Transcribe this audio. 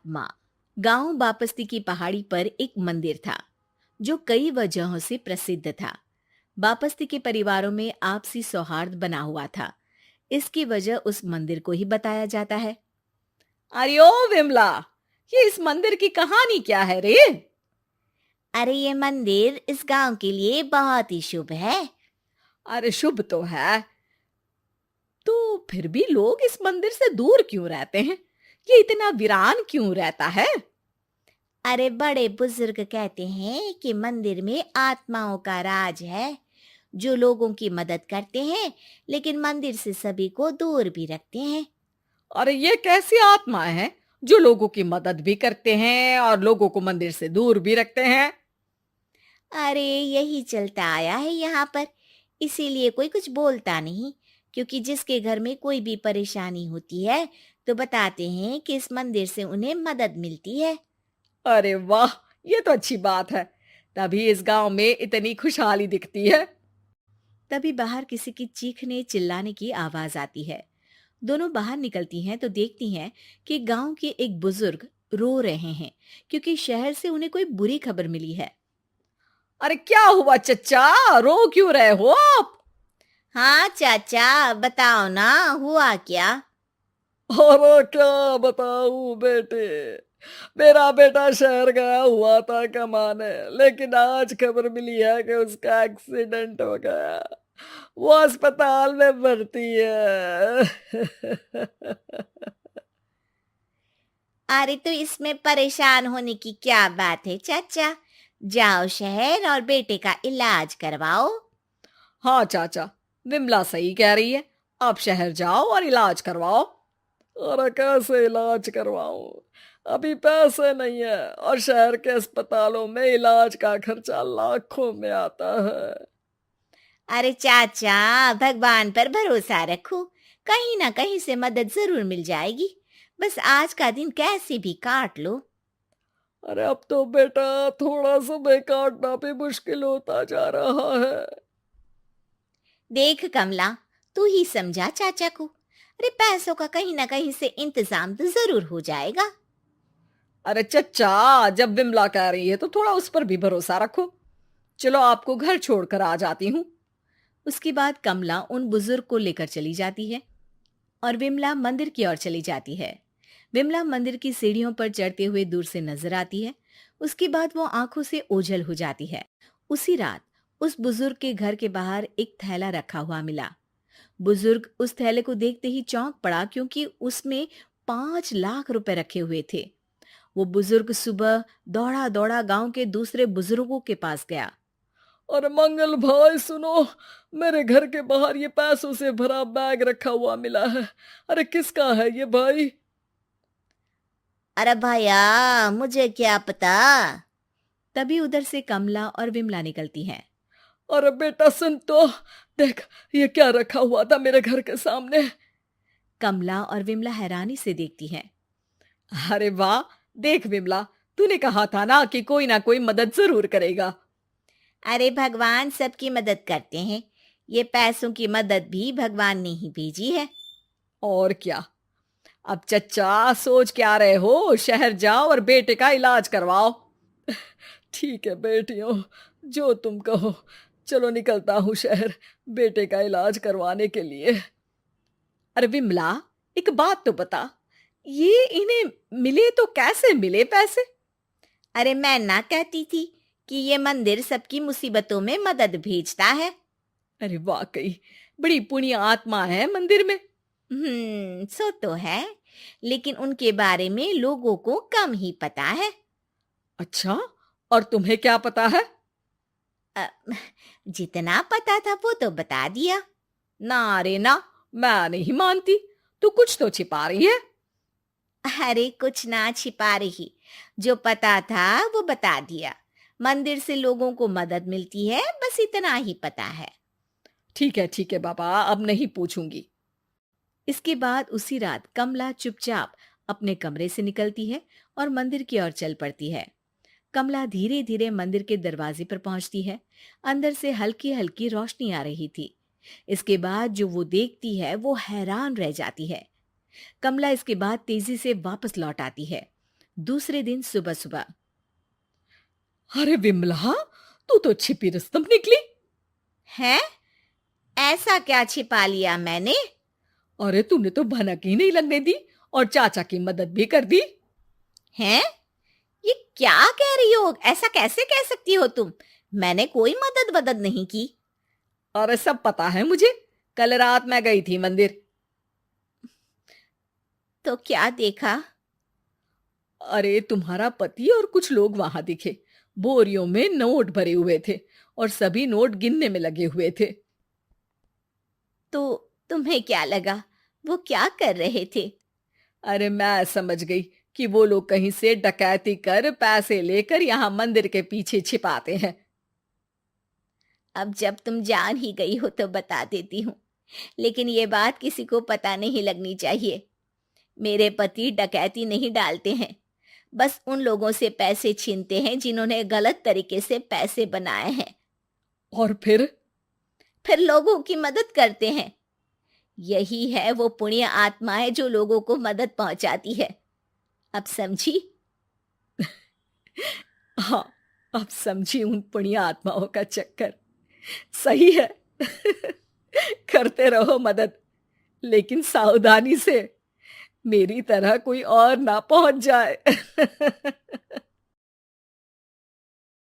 माँ। गांव बापस्ती की पहाड़ी पर एक मंदिर था जो कई वजहों से प्रसिद्ध था। बापस्ती के परिवारों में आपसी सौहार्द बना हुआ था। इसकी वजह उस मंदिर को ही बताया जाता है। अरे ओ विमला, ये इस मंदिर की कहानी क्या है रे? अरे ये मंदिर इस गांव के लिए बहुत ही शुभ है। अरे शुभ तो है, तो फिर भी लोग इस मंदिर से दूर क्यों रहते हैं? ये इतना वीरान क्यों रहता है? अरे बड़े बुजुर्ग कहते हैं कि मंदिर में आत्माओं का राज है जो लोगों की मदद करते हैं, लेकिन मंदिर से सभी को दूर भी रखते हैं। अरे ये कैसी आत्माएं हैं जो लोगों की मदद भी करते हैं और लोगों को मंदिर से दूर भी रखते हैं? अरे यही चलता आया है यहाँ पर, इसीलिए कोई कुछ बोलता नहीं। क्योंकि जिसके घर में कोई भी परेशानी होती है तो बताते हैं कि इस मंदिर से उन्हें मदद मिलती है। अरे वाह, ये तो अच्छी बात है। तभी इस गांव में इतनी खुशहाली दिखती है। तभी बाहर किसी की चीखने चिल्लाने की आवाज आती है। दोनों बाहर निकलती हैं तो देखती हैं कि गांव के एक बुजुर्ग रो रहे हैं क्योंकि शहर से उन्हें कोई बुरी खबर मिली है। अरे क्या हुआ चच्चा, रो क्यों रहे हो आप? हाँ चाचा, बताओ ना, हुआ क्या? और क्या बताऊं बेटे। मेरा बेटा शहर गया हुआ था कमाने, लेकिन आज खबर मिली है कि उसका एक्सीडेंट हो गया। वो अस्पताल में भर्ती है। अरे तो इसमें परेशान होने की क्या बात है चाचा? जाओ शहर और बेटे का इलाज करवाओ। हाँ चाचा, विमला सही कह रही है। आप शहर जाओ और इलाज करवाओ। और कैसे इलाज करवाऊं? अभी पैसे नहीं है, और शहर के अस्पतालों में इलाज का खर्चा लाखों में आता है। अरे चाचा, भगवान पर भरोसा रखो, कहीं ना कहीं से मदद जरूर मिल जाएगी। बस आज का दिन कैसे भी काट लो। अरे अब तो बेटा थोड़ा समय काटना भी मुश्किल होता जा रहा है। देख कमला, तू ही समझा चाचा को। अरे पैसों का कहीं ना कहीं से इंतजाम तो जरूर हो जाएगा। अरे चच्चा, जब विमला कह रही है तो थोड़ा उस पर भी भरोसा रखो। चलो आपको घर छोड़कर आ जाती हूँ। उसके बाद कमला उन बुजुर्ग को लेकर चली जाती है और विमला मंदिर की ओर चली जाती है। विमला मंदिर की सीढ़ियों पर चढ़ते हुए दूर से नजर आती है। उसके बाद वो आंखों से ओझल हो जाती है। उसी रात उस बुजुर्ग के घर के बाहर एक थैला रखा हुआ मिला। बुजुर्ग उस थैले को देखते ही चौंक पड़ा क्योंकि उसमें 5 लाख रुपए रखे हुए थे। वो बुजुर्ग सुबह दौड़ा दौड़ा गांव के दूसरे बुजुर्गों के पास गया। और मंगल भाई सुनो, मेरे घर के बाहर ये पैसों से भरा बैग रखा हुआ मिला है। अरे किसका है ये भाई? अरे भैया, मुझे क्या पता। तभी उधर से कमला और विमला निकलती हैं। अरे बेटा सुन तो, देख ये क्या रखा हुआ था मेरे घर के सामने। कमला और विमला हैरानी से देखती हैं। अरे वाह, देख विमला, तूने कहा था ना कि कोई ना कोई मदद जरूर करेगा। अरे भगवान सबकी मदद करते हैं। ये पैसों की मदद भी भगवान ने ही भेजी है। और क्या। अब चच्चा सोच क्या रहे हो, शहर जाओ और बेटे का इलाज करवाओ। ठीक है बेटियों, जो तुम कहो। चलो निकलता हूँ शहर, बेटे का इलाज करवाने के लिए। अरे विमला, एक बात तो बता, ये इन्हें मिले तो कैसे मिले पैसे? अरे मैं ना कहती थी कि ये मंदिर सबकी मुसीबतों में मदद भेजता है। अरे वाकई बड़ी पुण्य आत्मा है मंदिर में। सो तो है, लेकिन उनके बारे में लोगों को कम ही पता है। अच्छा, और तुम्हें क्या पता है? अ, जितना पता था वो तो बता दिया। ना रे ना, मैं नहीं मानती। तू कुछ तो छिपा रही है। अरे कुछ ना छिपा रही, जो पता था वो बता दिया। मंदिर से लोगों को मदद मिलती है, बस इतना ही पता है। ठीक है बाबा, अब नहीं पूछूंगी। इसके बाद उसी रात कमला चुपचाप अपने कमरे से निकलती है और मंदिर की ओर चल पड़ती है। कमला धीरे धीरे मंदिर के दरवाजे पर पहुंचती है। अंदर से हल्की हल्की रोशनी आ रही थी। इसके बाद जो वो देखती है वो हैरान रह जाती है। कमला इसके बाद तेजी से वापस लौट आती है। दूसरे दिन सुबह सुबह। अरे विमला, तू तो छिपी रुस्तम निकली। है? ऐसा क्या छिपा लिया मैंने? अरे तूने तो भनक ही नहीं लगने दी और चाचा की मदद भी कर दी। हैं? ये क्या कह रही हो? ऐसा कैसे कह सकती हो तुम? मैंने कोई मदद वदद नहीं की। अरे सब पता है मुझे, कल रात मैं गई थी मंदिर। तो क्या देखा? अरे तुम्हारा पति और कुछ लोग वहां दिखे, बोरियों में नोट भरे हुए थे और सभी नोट गिनने में लगे हुए थे। तो तुम्हें क्या लगा? वो क्या कर रहे थे? अरे मैं समझ गई कि वो लोग कहीं से डकैती कर पैसे लेकर यहाँ मंदिर के पीछे छिपाते हैं। अब जब तुम जान ही गई हो तो बता देती हूँ, लेकिन ये बात किसी को पता नहीं लगनी चाहिए। मेरे पति डकैती नहीं डालते हैं, बस उन लोगों से पैसे छीनते हैं जिन्होंने गलत तरीके से पैसे बनाए हैं। और फिर लोगों की मदद करते हैं। यही है वो पुण्य आत्माएं जो लोगों को मदद पहुंचाती है। अब समझी? हाँ, अब समझी उन पुण्य आत्माओं का चक्कर। सही है। करते रहो मदद, लेकिन सावधानी से, मेरी तरह कोई और ना पहुंच जाए।